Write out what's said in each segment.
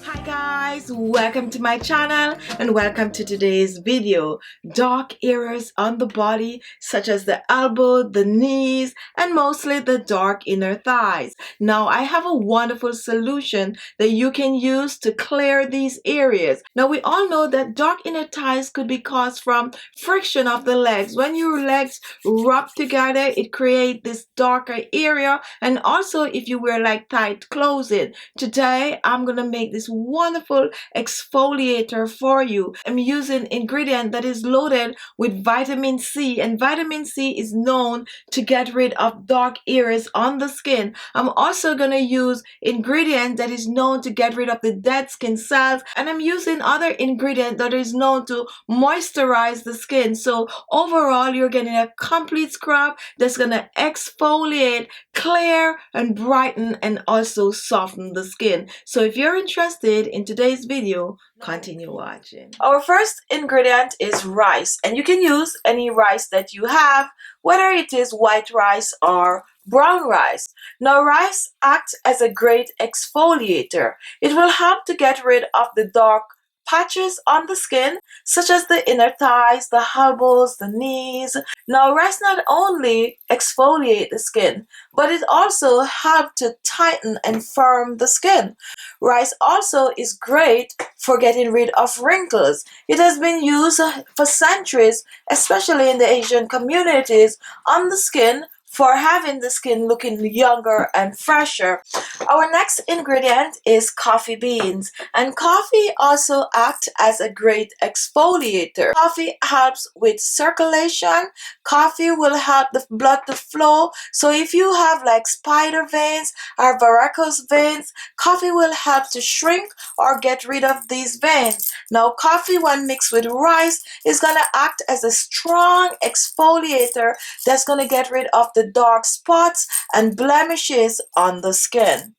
Hi guys, welcome to my channel and welcome to today's video. Dark areas on the body such as the elbow, the knees, and mostly the dark inner thighs. Now I have a wonderful solution that you can use to clear these areas. Now we all know that dark inner thighs could be caused from friction of the legs. When your legs rub together, it creates this darker area, and also if you wear like tight clothing. Today I'm gonna make this wonderful exfoliator for you. I'm using ingredient that is loaded with vitamin C, and vitamin C is known to get rid of dark areas on the skin. I'm also going to use ingredient that is known to get rid of the dead skin cells, and I'm using other ingredient that is known to moisturize the skin. So overall you're getting a complete scrub that's going to exfoliate, clear, and brighten, and also soften the skin. So if you're interested in today's video, continue watching. Our first ingredient is rice, and you can use any rice that you have, whether it is white rice or brown rice. Now rice acts as a great exfoliator. It will help to get rid of the dark patches on the skin, such as the inner thighs, the elbows, the knees. Now rice not only exfoliate the skin, but it also helps to tighten and firm the skin. Rice also is great for getting rid of wrinkles. It has been used for centuries, especially in the Asian communities, on the skin for having the skin looking younger and fresher. Our next ingredient is coffee beans, and coffee also acts as a great exfoliator. Coffee helps with circulation. Coffee will help the blood to flow. So if you have like spider veins or varicose veins, coffee will help to shrink or get rid of these veins. Now coffee, when mixed with rice, is going to act as a strong exfoliator that's going to get rid of the dark spots and blemishes on the skin.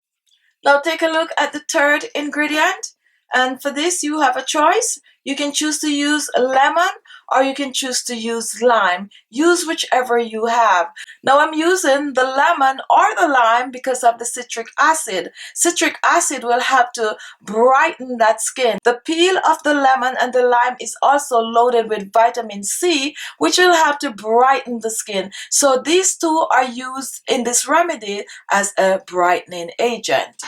Now take a look at the third ingredient, and for this you have a choice. You can choose to use lemon or you can choose to use lime. Use whichever you have. Now I'm using the lemon or the lime because of the citric acid. Citric acid will help to brighten that skin. The peel of the lemon and the lime is also loaded with vitamin C, which will help to brighten the skin. So these two are used in this remedy as a brightening agent.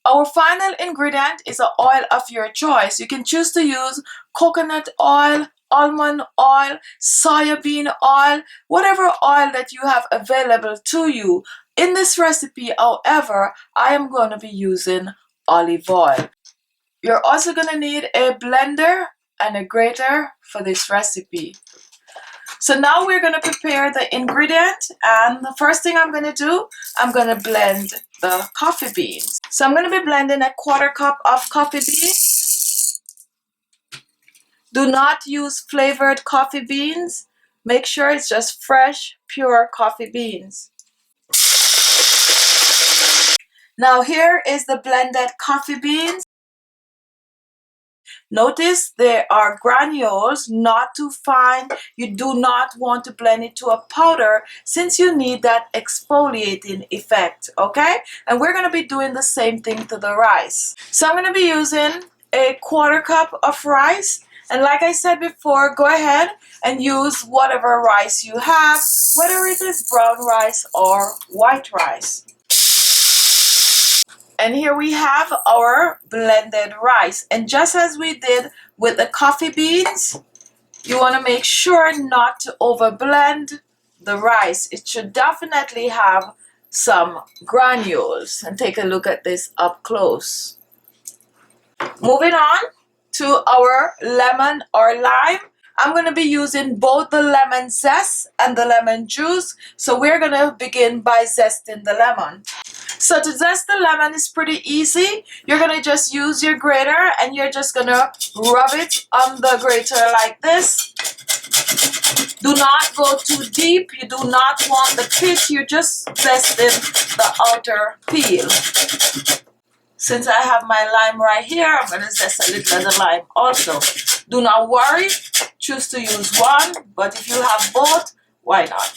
Our final ingredient is an oil of your choice. You can choose to use coconut oil, almond oil, soybean oil, whatever oil that you have available to you. In this recipe, however, I am going to be using olive oil. You're also going to need a blender and a grater for this recipe. So now we're going to prepare the ingredient, and the first thing I'm going to do, I'm going to blend the coffee beans. So I'm going to be blending a 1/4 cup of coffee beans. Do not use flavored coffee beans. Make sure it's just fresh, pure coffee beans. Now here is the blended coffee beans. Notice there are granules, not too fine. You do not want to blend it to a powder since you need that exfoliating effect, okay? And we're going to be doing the same thing to the rice. So I'm going to be using a 1/4 cup of rice. And like I said before, go ahead and use whatever rice you have, whether it is brown rice or white rice. And here we have our blended rice. And just as we did with the coffee beans, you want to make sure not to overblend the rice. It should definitely have some granules. And take a look at this up close. Moving on to our lemon or lime. I'm going to be using both the lemon zest and the lemon juice. So we're going to begin by zesting the lemon. So to zest the lemon is pretty easy. You're going to just use your grater and you're just going to rub it on the grater like this. Do not go too deep. You do not want the pit. You're just zesting the outer peel. Since I have my lime right here, I'm going to zest a little of the lime also. Do not worry. Choose to use one, but if you have both, why not?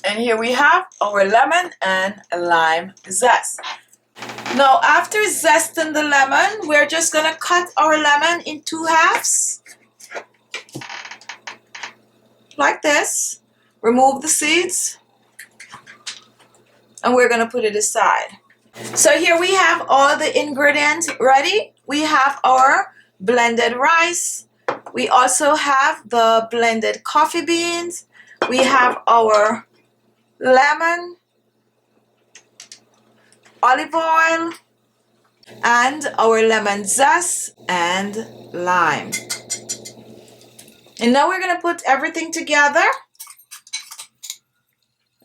And here we have our lemon and lime zest. Now after zesting the lemon, we're just going to cut our lemon in 2 halves. Like this. Remove the seeds. And we're going to put it aside. So here we have all the ingredients ready. We have our blended rice. We also have the blended coffee beans. We have our lemon, olive oil, and our lemon zest and lime. And now we're going to put everything together.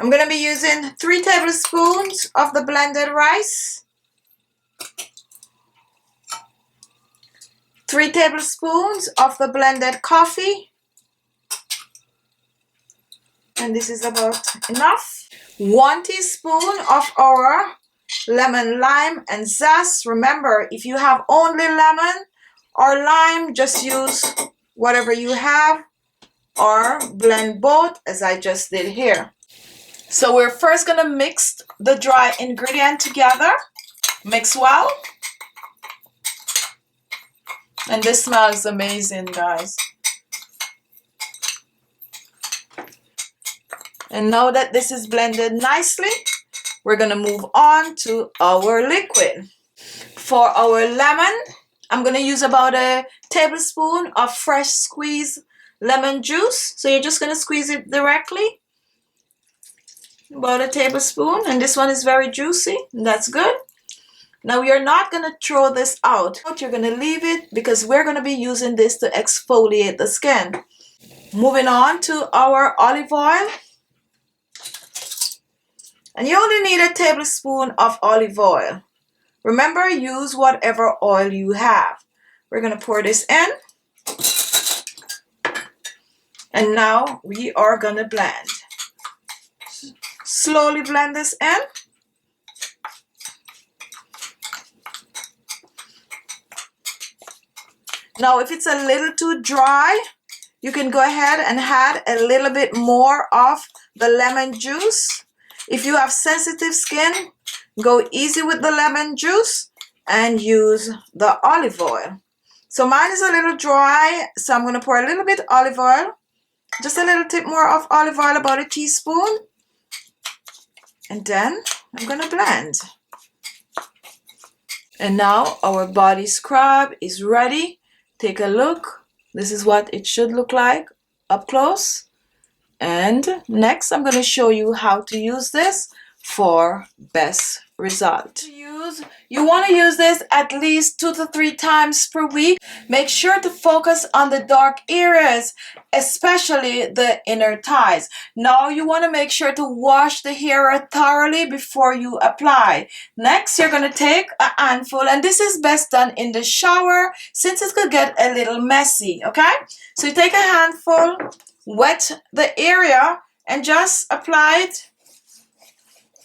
I'm going to be using 3 tablespoons of the blended rice, 3 tablespoons of the blended coffee, and this is about enough. 1 teaspoon of our lemon, lime, and zest. Remember, if you have only lemon or lime, just use whatever you have or blend both as I just did here. So we're first going to mix the dry ingredient together. Mix well. And this smells amazing, guys. And now that this is blended nicely, we're going to move on to our liquid. For our lemon, I'm going to use about a tablespoon of fresh squeezed lemon juice. So you're just going to squeeze it directly. About a tablespoon, and this one is very juicy, and that's good. Now we are not going to throw this out. You're going to leave it because we're going to be using this to exfoliate the skin. Moving on to our olive oil. And you only need a tablespoon of olive oil. Remember, use whatever oil you have. We're going to pour this in. And now we are going to blend. Slowly blend this in. Now if it's a little too dry, you can go ahead and add a little bit more of the lemon juice. If you have sensitive skin, go easy with the lemon juice and use the olive oil. So mine is a little dry, so I'm going to pour a little bit olive oil. Just a little tip more of olive oil, about a teaspoon. And then I'm going to blend. And now our body scrub is ready. Take a look. This is what it should look like up close. And next I'm going to show you how to use this for best result. You want to use this at least 2 to 3 times per week. Make sure to focus on the dark areas, especially the inner thighs. Now you want to make sure to wash the hair thoroughly before you apply. Next, you're going to take a handful, and this is best done in the shower since it could get a little messy, okay? So you take a handful, wet the area, and just apply it.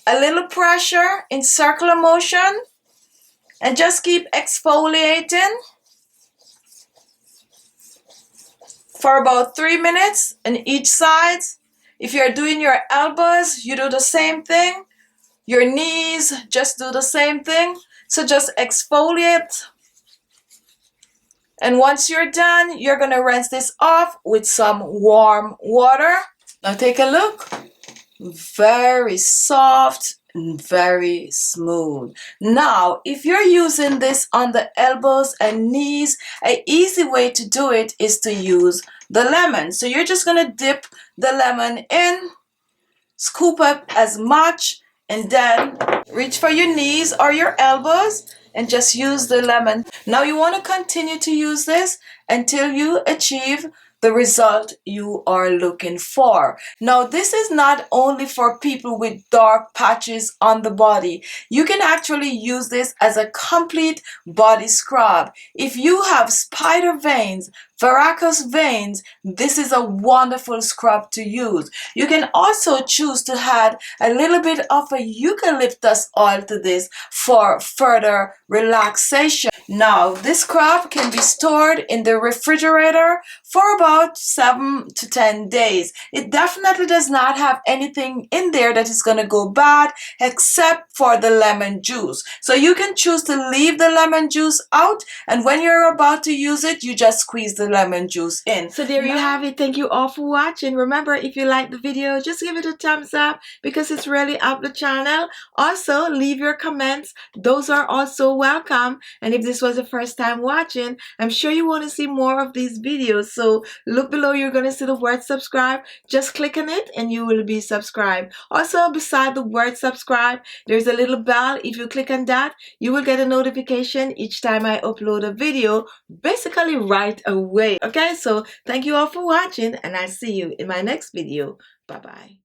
A little pressure in circular motion, and just keep exfoliating for about 3 minutes on each side. If you're doing your elbows, you do the same thing. Your knees, just do the same thing. So just exfoliate. And once you're done, you're going to rinse this off with some warm water. Now take a look. Very soft and very smooth. Now, if you're using this on the elbows and knees, an easy way to do it is to use the lemon. So you're just going to dip the lemon in, scoop up as much, and then reach for your knees or your elbows and just use the lemon. Now you want to continue to use this until you achieve the result you are looking for. Now this is not only for people with dark patches on the body. You can actually use this as a complete body scrub. If you have spider veins, varicose veins, this is a wonderful scrub to use. You can also choose to add a little bit of a eucalyptus oil to this for further relaxation. Now, this scrub can be stored in the refrigerator for about 7 to 10 days. It definitely does not have anything in there that is going to go bad except for the lemon juice. So you can choose to leave the lemon juice out, and when you're about to use it, you just squeeze the lemon juice in. So there you have it. Thank you all for watching. Remember, if you like the video, just give it a thumbs up because it's really up the channel. Also, leave your comments. Those are also welcome. And if this was the first time watching, I'm sure you want to see more of these videos. So look below, you're going to see the word subscribe. Just click on it and you will be subscribed. Also, beside the word subscribe, there's a little bell. If you click on that, you will get a notification each time I upload a video, basically right away. Okay, so thank you all for watching, and I'll see you in my next video. Bye-bye.